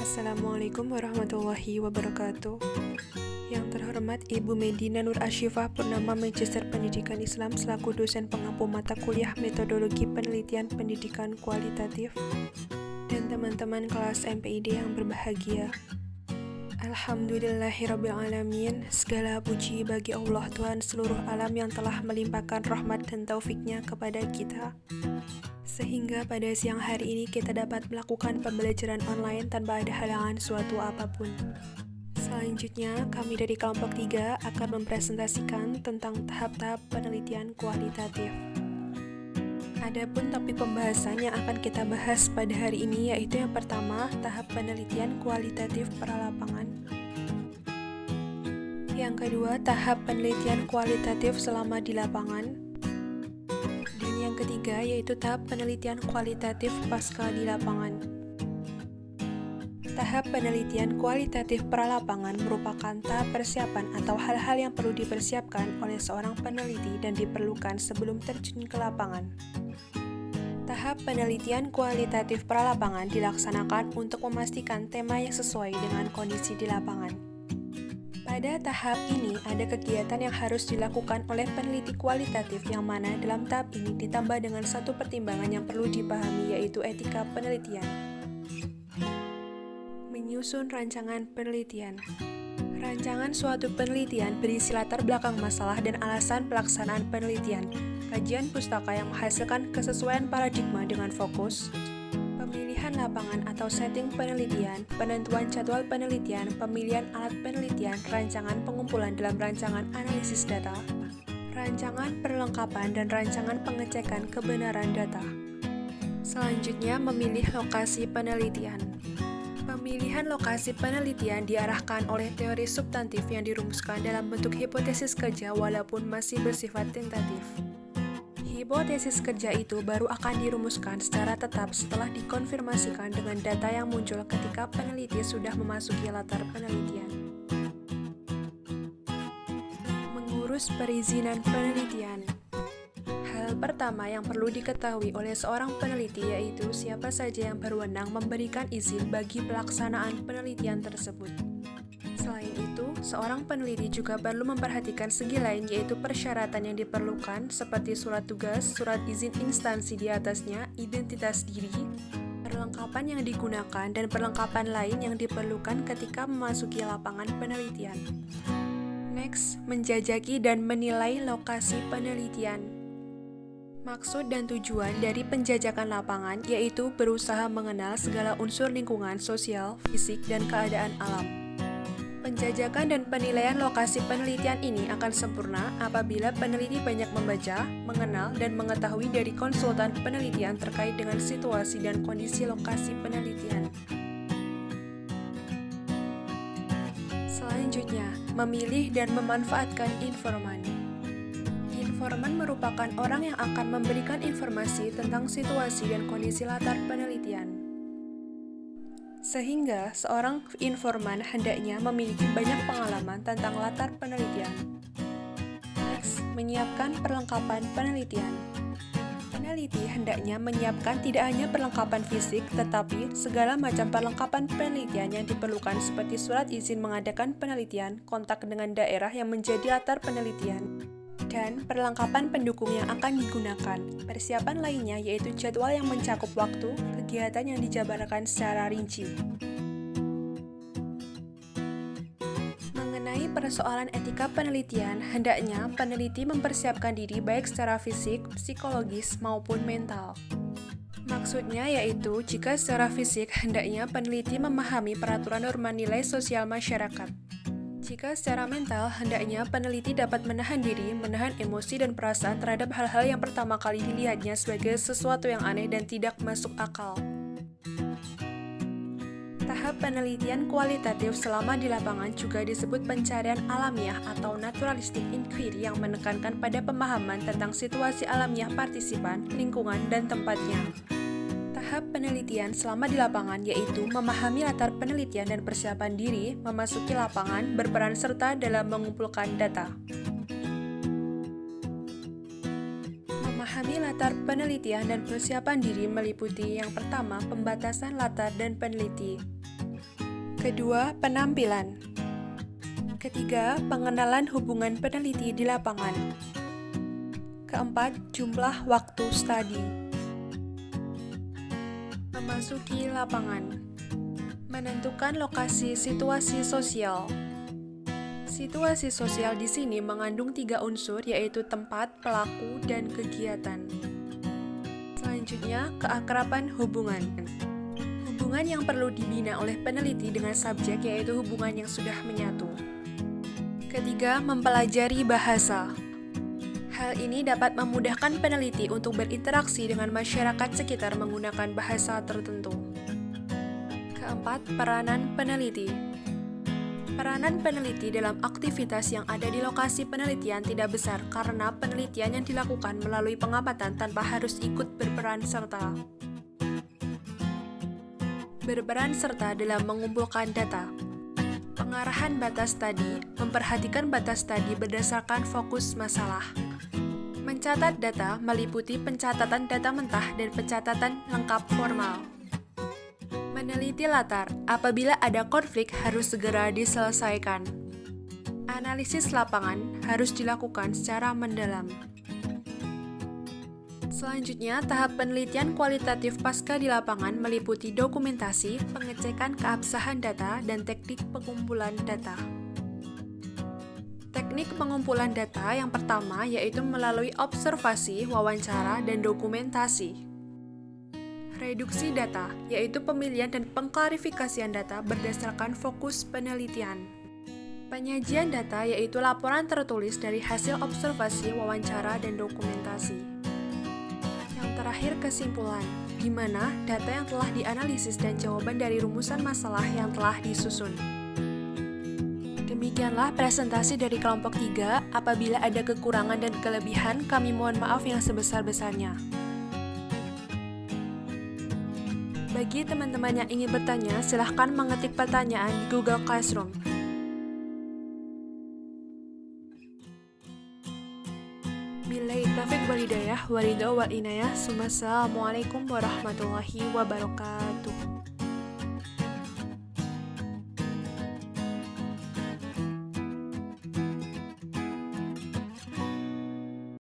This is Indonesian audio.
Assalamualaikum warahmatullahi wabarakatuh. Yang terhormat Ibu Medina Nur Asyifah Purnama Magister Pendidikan Islam selaku dosen pengampu mata kuliah Metodologi Penelitian Pendidikan Kualitatif dan teman-teman kelas MPID yang berbahagia. Alhamdulillahirrabbilalamin, segala puji bagi Allah Tuhan seluruh alam yang telah melimpahkan rahmat dan taufiknya kepada kita, sehingga pada siang hari ini kita dapat melakukan pembelajaran online tanpa ada halangan suatu apapun. Selanjutnya, kami dari kelompok 3 akan mempresentasikan tentang tahap-tahap penelitian kualitatif. Adapun topik pembahasan yang akan kita bahas pada hari ini yaitu yang pertama, tahap penelitian kualitatif pralapangan. Yang kedua, tahap penelitian kualitatif selama di lapangan. Dan yang ketiga, yaitu tahap penelitian kualitatif pasca di lapangan. Tahap penelitian kualitatif pralapangan merupakan tahap persiapan atau hal-hal yang perlu dipersiapkan oleh seorang peneliti dan diperlukan sebelum terjun ke lapangan. Tahap penelitian kualitatif pralapangan dilaksanakan untuk memastikan tema yang sesuai dengan kondisi di lapangan. Pada tahap ini, ada kegiatan yang harus dilakukan oleh peneliti kualitatif yang mana dalam tahap ini ditambah dengan satu pertimbangan yang perlu dipahami yaitu etika penelitian. Menyusun rancangan penelitian. Rancangan suatu penelitian berisi latar belakang masalah dan alasan pelaksanaan penelitian, kajian pustaka yang menghasilkan kesesuaian paradigma dengan fokus, pemilihan lapangan atau setting penelitian, penentuan jadwal penelitian, pemilihan alat penelitian, rancangan pengumpulan dalam rancangan analisis data, rancangan perlengkapan dan rancangan pengecekan kebenaran data. Selanjutnya, memilih lokasi penelitian. Pemilihan lokasi penelitian diarahkan oleh teori substantif yang dirumuskan dalam bentuk hipotesis kerja walaupun masih bersifat tentatif. Hipotesis kerja itu baru akan dirumuskan secara tetap setelah dikonfirmasikan dengan data yang muncul ketika peneliti sudah memasuki latar penelitian. Mengurus perizinan penelitian. Hal pertama yang perlu diketahui oleh seorang peneliti yaitu siapa saja yang berwenang memberikan izin bagi pelaksanaan penelitian tersebut. Selain itu, seorang peneliti juga perlu memperhatikan segi lain yaitu persyaratan yang diperlukan seperti surat tugas, surat izin instansi di atasnya, identitas diri, perlengkapan yang digunakan, dan perlengkapan lain yang diperlukan ketika memasuki lapangan penelitian. Next, menjajaki dan menilai lokasi penelitian. Maksud dan tujuan dari penjajakan lapangan yaitu berusaha mengenal segala unsur lingkungan sosial, fisik, dan keadaan alam. Penjajakan dan penilaian lokasi penelitian ini akan sempurna apabila peneliti banyak membaca, mengenal, dan mengetahui dari konsultan penelitian terkait dengan situasi dan kondisi lokasi penelitian. Selanjutnya, memilih dan memanfaatkan informan. Informan merupakan orang yang akan memberikan informasi tentang situasi dan kondisi latar penelitian. Sehingga seorang informan hendaknya memiliki banyak pengalaman tentang latar penelitian. Next, menyiapkan perlengkapan penelitian. Peneliti hendaknya menyiapkan tidak hanya perlengkapan fisik, tetapi segala macam perlengkapan penelitian yang diperlukan seperti surat izin mengadakan penelitian, kontak dengan daerah yang menjadi latar penelitian, dan perlengkapan pendukung yang akan digunakan. Persiapan lainnya yaitu jadwal yang mencakup waktu, kegiatan yang dijabarkan secara rinci. Mengenai persoalan etika penelitian, hendaknya peneliti mempersiapkan diri baik secara fisik, psikologis, maupun mental. Maksudnya yaitu, jika secara fisik, hendaknya peneliti memahami peraturan norma nilai sosial masyarakat. Jika secara mental, hendaknya peneliti dapat menahan diri, menahan emosi dan perasaan terhadap hal-hal yang pertama kali dilihatnya sebagai sesuatu yang aneh dan tidak masuk akal. Tahap penelitian kualitatif selama di lapangan juga disebut pencarian alamiah atau naturalistic inquiry yang menekankan pada pemahaman tentang situasi alamiah partisipan, lingkungan, dan tempatnya. Tahap penelitian selama di lapangan yaitu memahami latar penelitian dan persiapan diri, memasuki lapangan, berperan serta dalam mengumpulkan data. Memahami latar penelitian dan persiapan diri meliputi yang pertama, pembatasan latar dan peneliti. Kedua, penampilan. Ketiga, pengenalan hubungan peneliti di lapangan. Keempat, jumlah waktu studi. Memasuki lapangan. Menentukan lokasi situasi sosial. Situasi sosial di sini mengandung 3 unsur, yaitu tempat, pelaku, dan kegiatan. Selanjutnya, keakraban hubungan. Hubungan yang perlu dibina oleh peneliti dengan subjek yaitu hubungan yang sudah menyatu. Ketiga, mempelajari bahasa. Hal ini dapat memudahkan peneliti untuk berinteraksi dengan masyarakat sekitar menggunakan bahasa tertentu. Keempat, peranan peneliti. Peranan peneliti dalam aktivitas yang ada di lokasi penelitian tidak besar karena penelitian yang dilakukan melalui pengamatan tanpa harus ikut berperan serta. Berperan serta dalam mengumpulkan data. Pengarahan batas tadi, memperhatikan batas tadi berdasarkan fokus masalah. Mencatat data meliputi pencatatan data mentah dan pencatatan lengkap formal. Meneliti latar, apabila ada konflik harus segera diselesaikan. Analisis lapangan harus dilakukan secara mendalam. Selanjutnya, tahap penelitian kualitatif pasca di lapangan meliputi dokumentasi, pengecekan keabsahan data, dan teknik pengumpulan data. Teknik pengumpulan data yang pertama yaitu melalui observasi, wawancara, dan dokumentasi. Reduksi data, yaitu pemilihan dan pengklarifikasian data berdasarkan fokus penelitian. Penyajian data, yaitu laporan tertulis dari hasil observasi, wawancara, dan dokumentasi. Yang terakhir, kesimpulan, di mana data yang telah dianalisis dan jawaban dari rumusan masalah yang telah disusun. Demikianlah presentasi dari kelompok 3. Apabila ada kekurangan dan kelebihan, kami mohon maaf yang sebesar-besarnya. Bagi teman-teman yang ingin bertanya, silahkan mengetik pertanyaan di Google Classroom. Billahi taufiq wal hidayah, waridho wal inayah. Assalamualaikum warahmatullahi wabarakatuh.